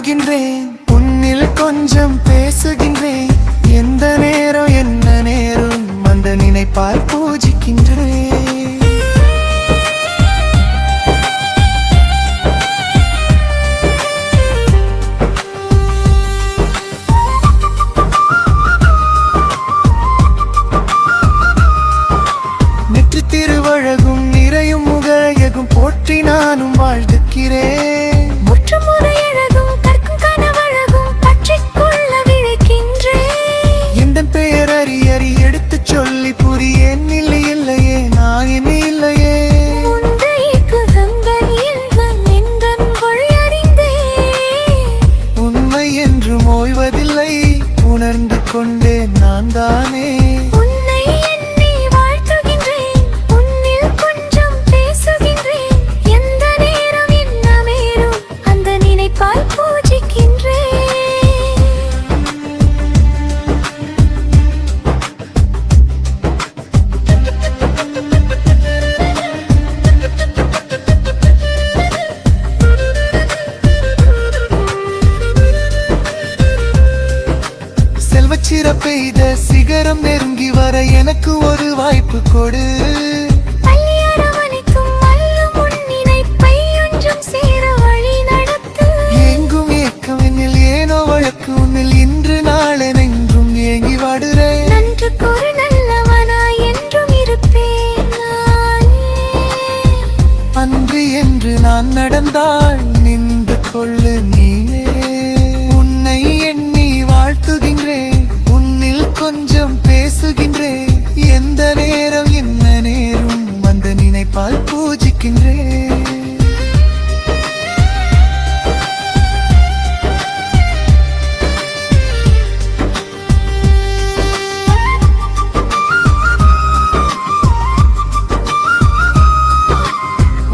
வாழ்த்துகின்றேன், உன்னில் கொஞ்சம் பேசுகின்றேன். எந்த நேரம் என்ன நேரம் அந்த நினைப்பால் பூஜிக்கின்றேன். நெற்றி திருவழகும் நிறையும் முகழகும் போற்றி நானும் வாழ்த்துக்கிறேன். சொல்லி புரியேன், இல்லை இல்லையே நான் என்ன இல்லையே. உண்மை என்று ஓய்வதில்லை, உணர்ந்து கொண்டேன் நான் தானே. பெய்த சிகரம் நெருங்கி வர எனக்கு ஒரு வாய்ப்பு கொடு. எங்கும் ஏக்கம் என்னில் ஏனோ வழக்கு உன்னில் இன்று நாளென என்றும் ஏங்கி வாடுறேன். நன்று கூறு நல்லவனா என்றும் இருப்பேன். அன்று என்று நான் நடந்தால் நின்று கொள்ளு நீயே. உன்னை எண்ணி வாழ்த்துகின்றேன், கொஞ்சம் பேசுகின்றேன். எந்த நேரம் என்ன நேரம் அந்த நினைப்பால் பூஜிக்கின்றேன்.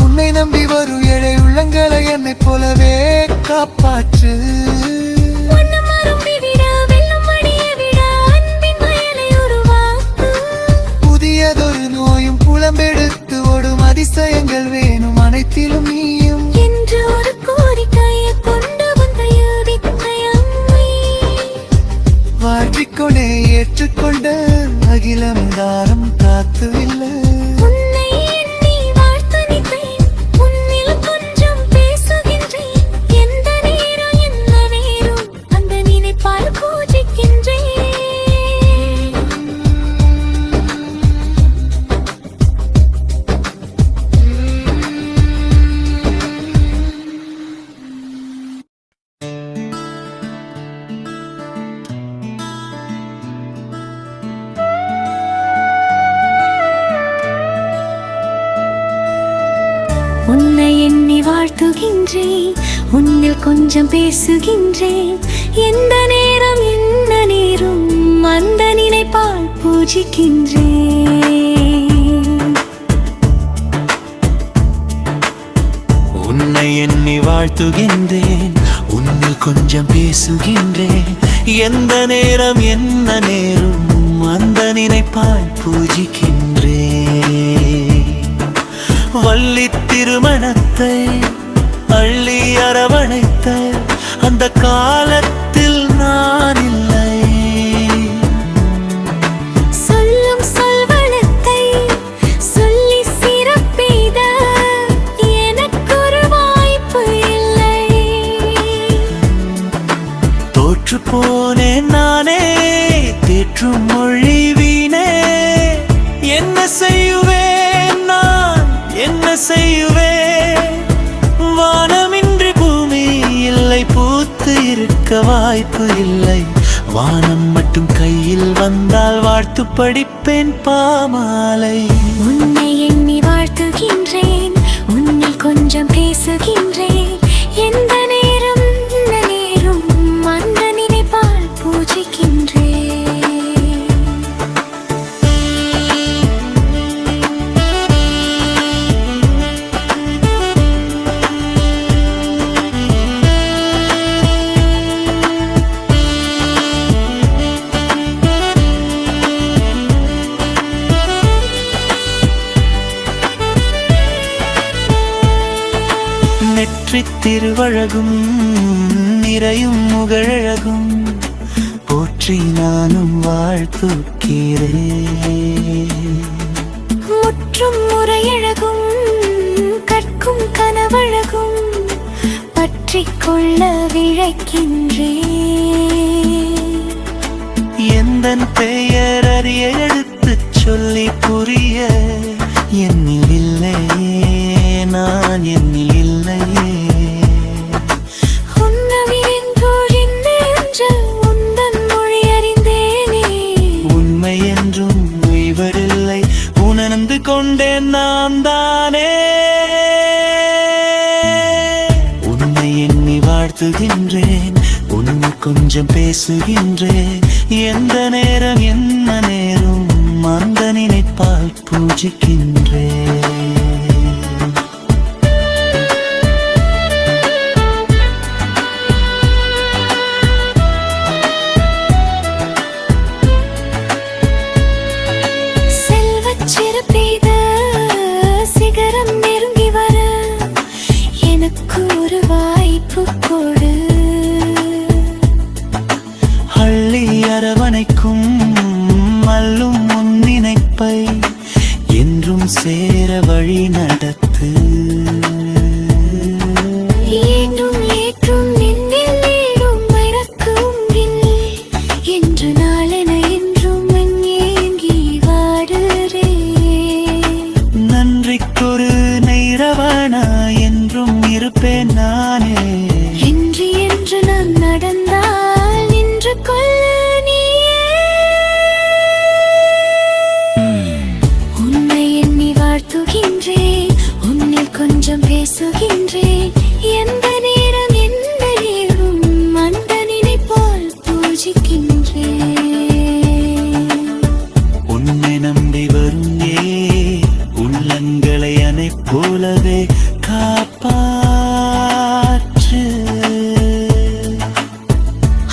உன்னை நம்பி வரும் ஏழை உள்ளங்களை என்னை போலவே காப்பாற்று. புலம்பெடுத்து ஓடும் அதிசயங்கள் வேணும், அனைத்திலும் நீயும் என்று ஒரு கோரிக்கையை கொண்டு வந்த வாற்றிக்கொண்டே ஏற்றுக்கொண்ட அகிலம் தாரம் காத்து இல்லை. உன்னை எண்ணி வாழ்த்துகின்றேன், உன்னில் கொஞ்சம் பேசுகின்றேன். எந்த நேரம் என்ன நேரம் அந்த நினைப்பால் பூஜிக்கின்றேன். உன்னை எண்ணி வாழ்த்துகின்றேன், உன்னில் கொஞ்சம் பேசுகின்றேன். எந்த நேரம் என்ன நேரம் அந்த நினைப்பால் பூஜிக்கின்றேன். வள்ளி திருமணத்தை அள்ளி அரவணைத்த அந்த காலத்தில் நான் இல்லை. சொல்லும் சொல்வனத்தை சொல்லி சிறப்பெய்த எனக்கு ஒரு வாய்ப்பு இல்லை. தோற்று போனேன் நானே, தேற்றும் மொழி வீணே. என்ன செய்யுவேன் நான், என்ன செய்யுவேன்? வானமின்றி பூமி இல்லை, பூத்து இருக்க வாய்ப்பு இல்லை. வானம் மட்டும் கையில் வந்தால் வாழ்த்து படிப்பேன் பாமாலை. உன்னை எண்ணி வாழ்த்துகின்றேன், உன்னில் கொஞ்சம் பேசுகின்றேன். எந்த நேரம் நேரம் அந்த நினைப்பால் பூஜிக்கின்றேன். திருவழகும் நிறையும் முகழகும் போற்றி நானும் வாழ்த்துக்கிறேன். முற்றும் முறையழகும் கற்கும் கனவழகும் பற்றிக் கொள்ள விழைக்கின்றேன். எந்தன் பெயர் அறிய எடுத்துச் சொல்லி புரிய என்னில் இல்லையே, நான் என்னில் இல்லையே. உந்தன் மொழி அறிந்தேனே, உண்மை என்றும் உய்வதில்லை உணர்ந்து கொண்டேன் நான் தானே. உன்னை எண்ணி வாழ்த்துகின்றேன், உன்னை கொஞ்சம் பேசுகின்றேன். எந்த நேரம் என்ன நேரும் அந்த நினைப்பால் பூஜிக்கின்றேன். செல்வச் சிறப்பெய்த சிகரம் நெருங்கி வர எனக்கு ஒரு வாய்ப்பு கொடு. அள்ளி அரவணைக்கும் மல்லும் உன் நினைப்பை என்றும் சேர வழி நடத்து. ஏற்றும் ஏற்றும் நின்னில் நீடும் இறக்கும் என்று நாளென என்றும் ஏங்கி வாடுறேன். நன்றிக்கொரு நைரவனா என்றும் இருப்பேன் நானே. என்று என்று நான் நடந்தால் நின்று கொள்ள நீயே. உன்னை எண்ணி வாழ்த்துகின்றேன், உன்னில் கொஞ்சம் பேசுகின்றேன். எந்த நேரம் என்ன நேரும் அந்த நினைப்பால் பூஜிக்கின்றேன். உன்னை நம்பி வரும் உள்ளங்களை அனை போலவே காப்பாற்று.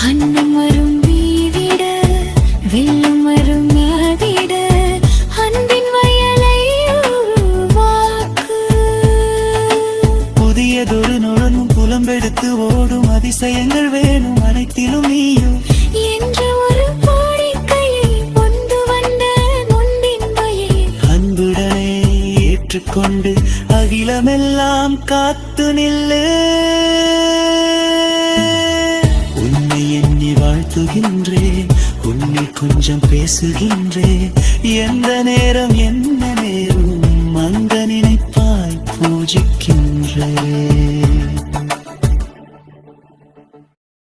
அன்னம் வரும் வீவிட வெள்ளம் வரும் மாதிட அன்பின் வயலை உருவாக்கு. புதியதொரு நுழலும் புலம்பெடுத்து ஓடும் அதிசயங்கள் வேணும் அனைத்திலும் நீயும் என்று ஒரு கோரிக்கையை கொண்டு வந்த நொண்டின் வயை அன்புடனே ஏற்றுக்கொண்டு அகிலமெல்லாம் காத்து நில்லு. உன்னை எண்ணி வாழ்த்துகின்றேன், உன்னை கொஞ்சம் பேசுகின்றேன். எந்த நேரம் என்ன நேரும் அந்த நினைப்பாய் பூஜிக்கின்றேன்.